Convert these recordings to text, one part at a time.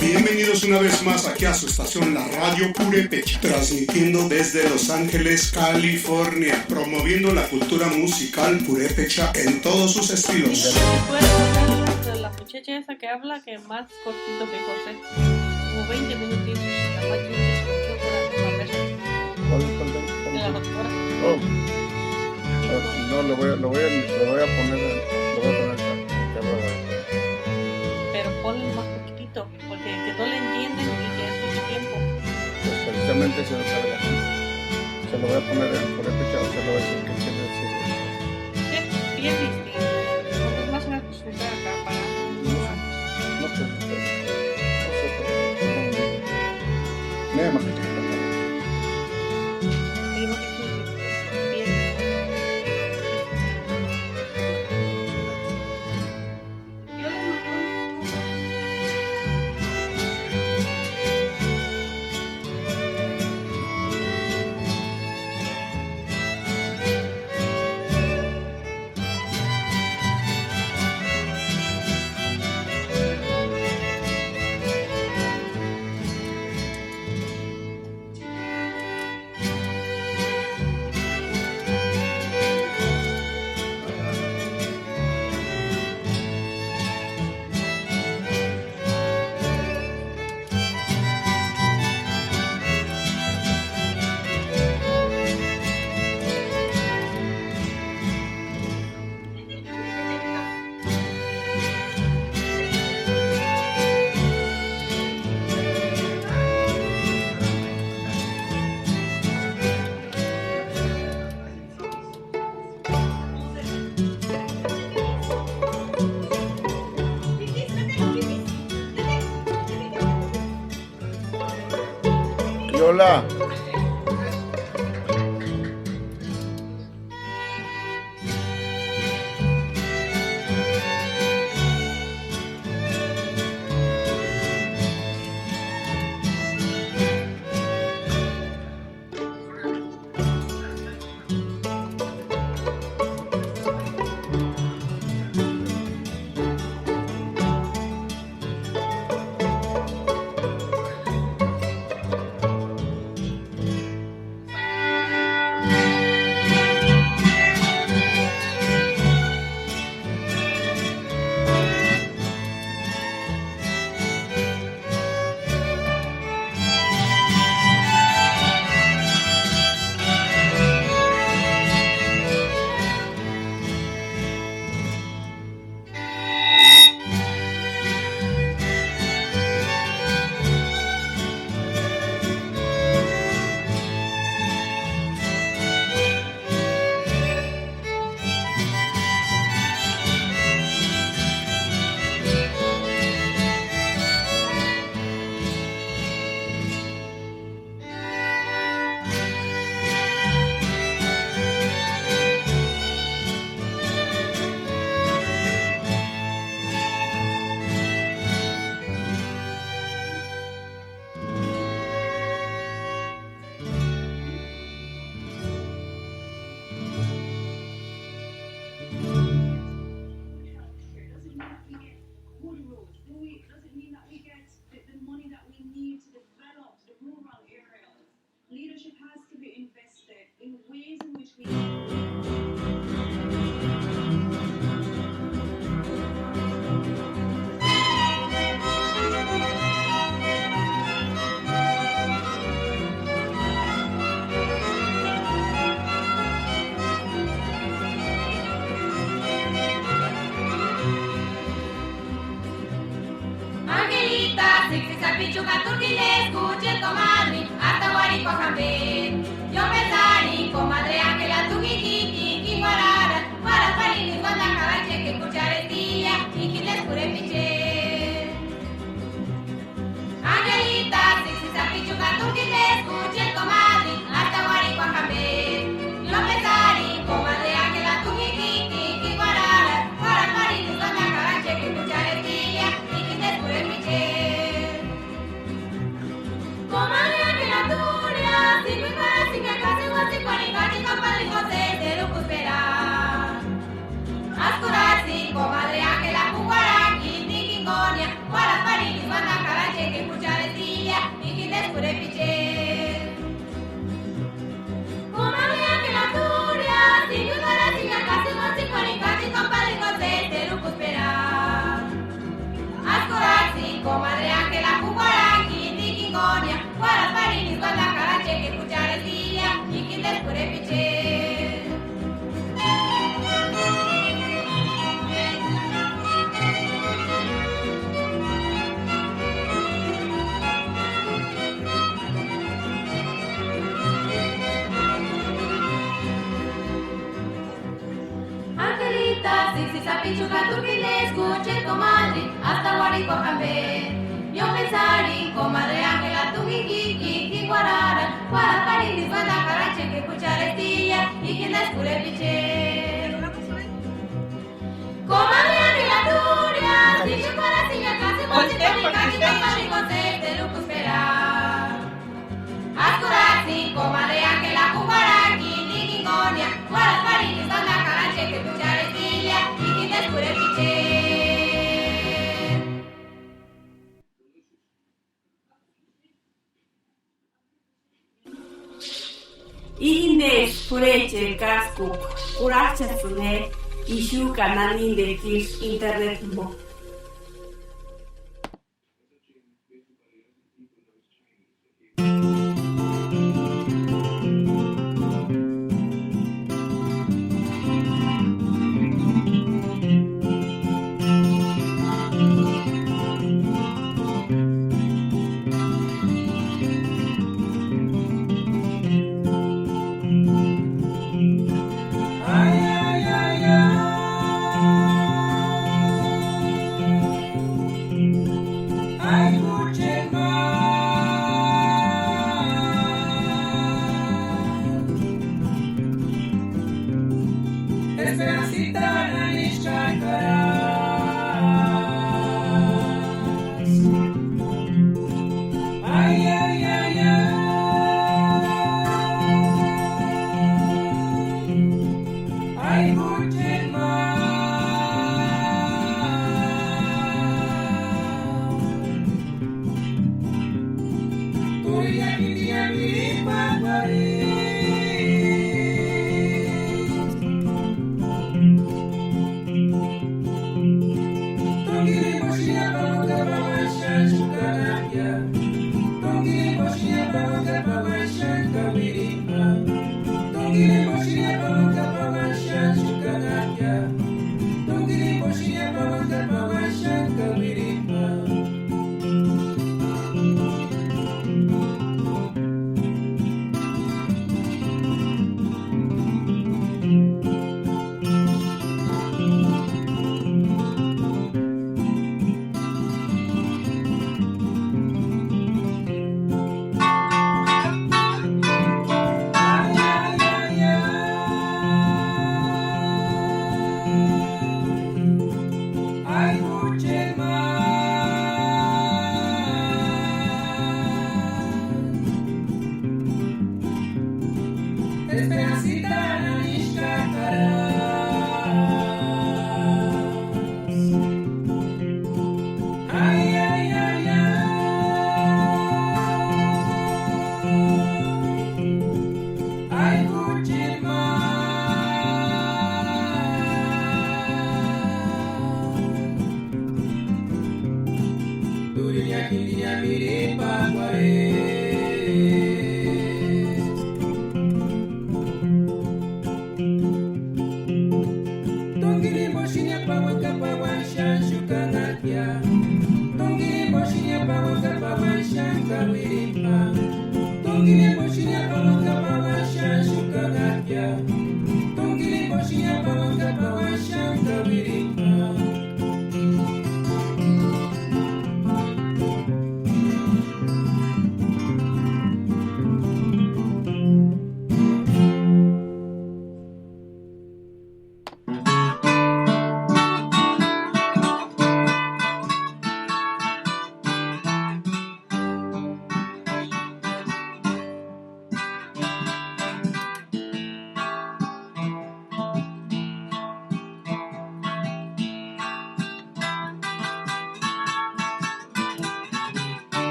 Bienvenidos una vez más aquí a su estación, la Radio Purépecha, transmitiendo desde Los Ángeles, California, promoviendo la cultura musical purépecha en todos sus estilos. La muchacha esa que habla, que más cortito que José, como 20 minutitos, la más de la doctora. No, lo voy a poner pero ponle más poquitito, porque que no le entienden y que es mucho tiempo. Pues precisamente se lo sabe la gente. Se lo voy a poner en purépecha, se lo voy a decir que quiere decir. Sí, bien distinto. Porque es más una costumbre acá para No sé. Nada más que te Hola. Juanita, si sapichuca tu que le escuche comadre, hasta Guarico Jambe. Yo pensaré, comadre Ángela, tu kiki, guarara, guaraparitis, banda carache, que cucharestilla, y que descure piche. Comadre Ángela, turia, si yo para si ya casi voy a tener que capaz y concepte, lo que esperar. Ascurasi, comadre Ángela, cubaraki, nikingonia, guaraparitis, banda carache, que cucharestilla, y que descure piche. Ines pureche casco, curacha sune, ishu canalin de kish internet bo.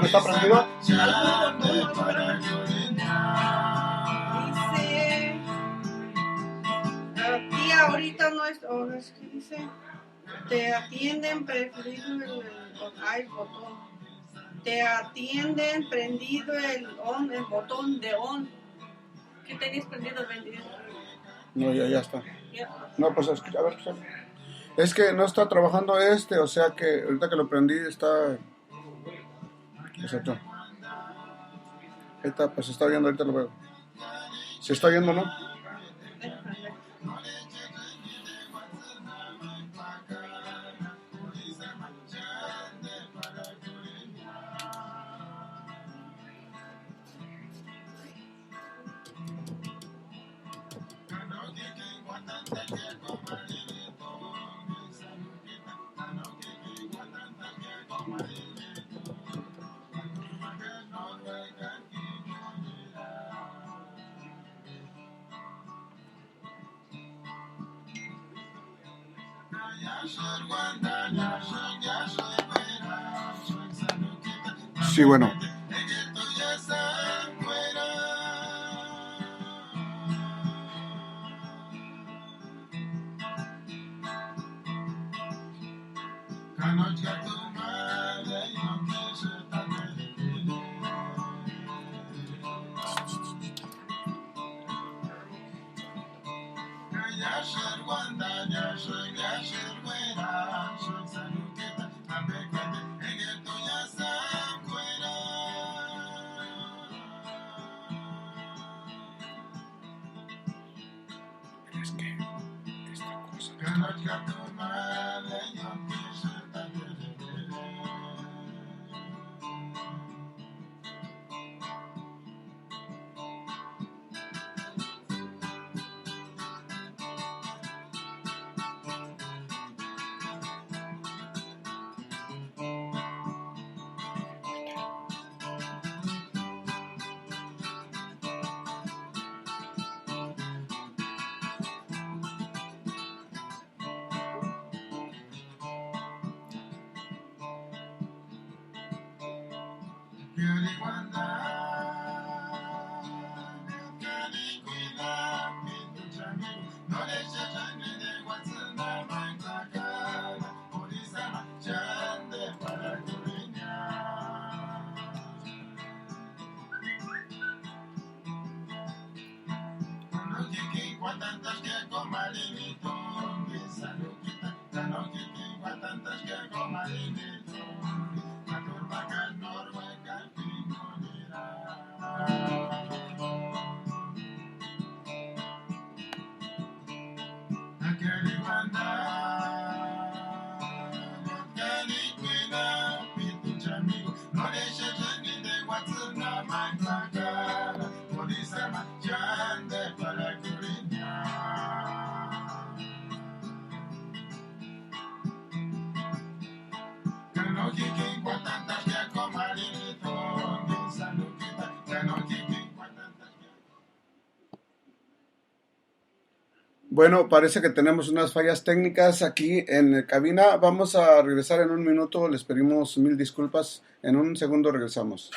¿Está prendido? Dice, tía, ahorita no es, o es que dice, te atienden preferido el botón. Te atienden prendido el botón de on. ¿Qué tenías prendido, Bendición? No, ya está. Ya. No, pues escucha, a ver, escucha. Es que no está trabajando o sea que ahorita que lo prendí está... Exacto. Ahorita, pues se está viendo, ahorita lo veo. ¿Se está viendo, no? Déjame. Sí, bueno. Bueno, parece que tenemos unas fallas técnicas aquí en la cabina. Vamos a regresar en un minuto. Les pedimos 1000 disculpas. En un segundo regresamos.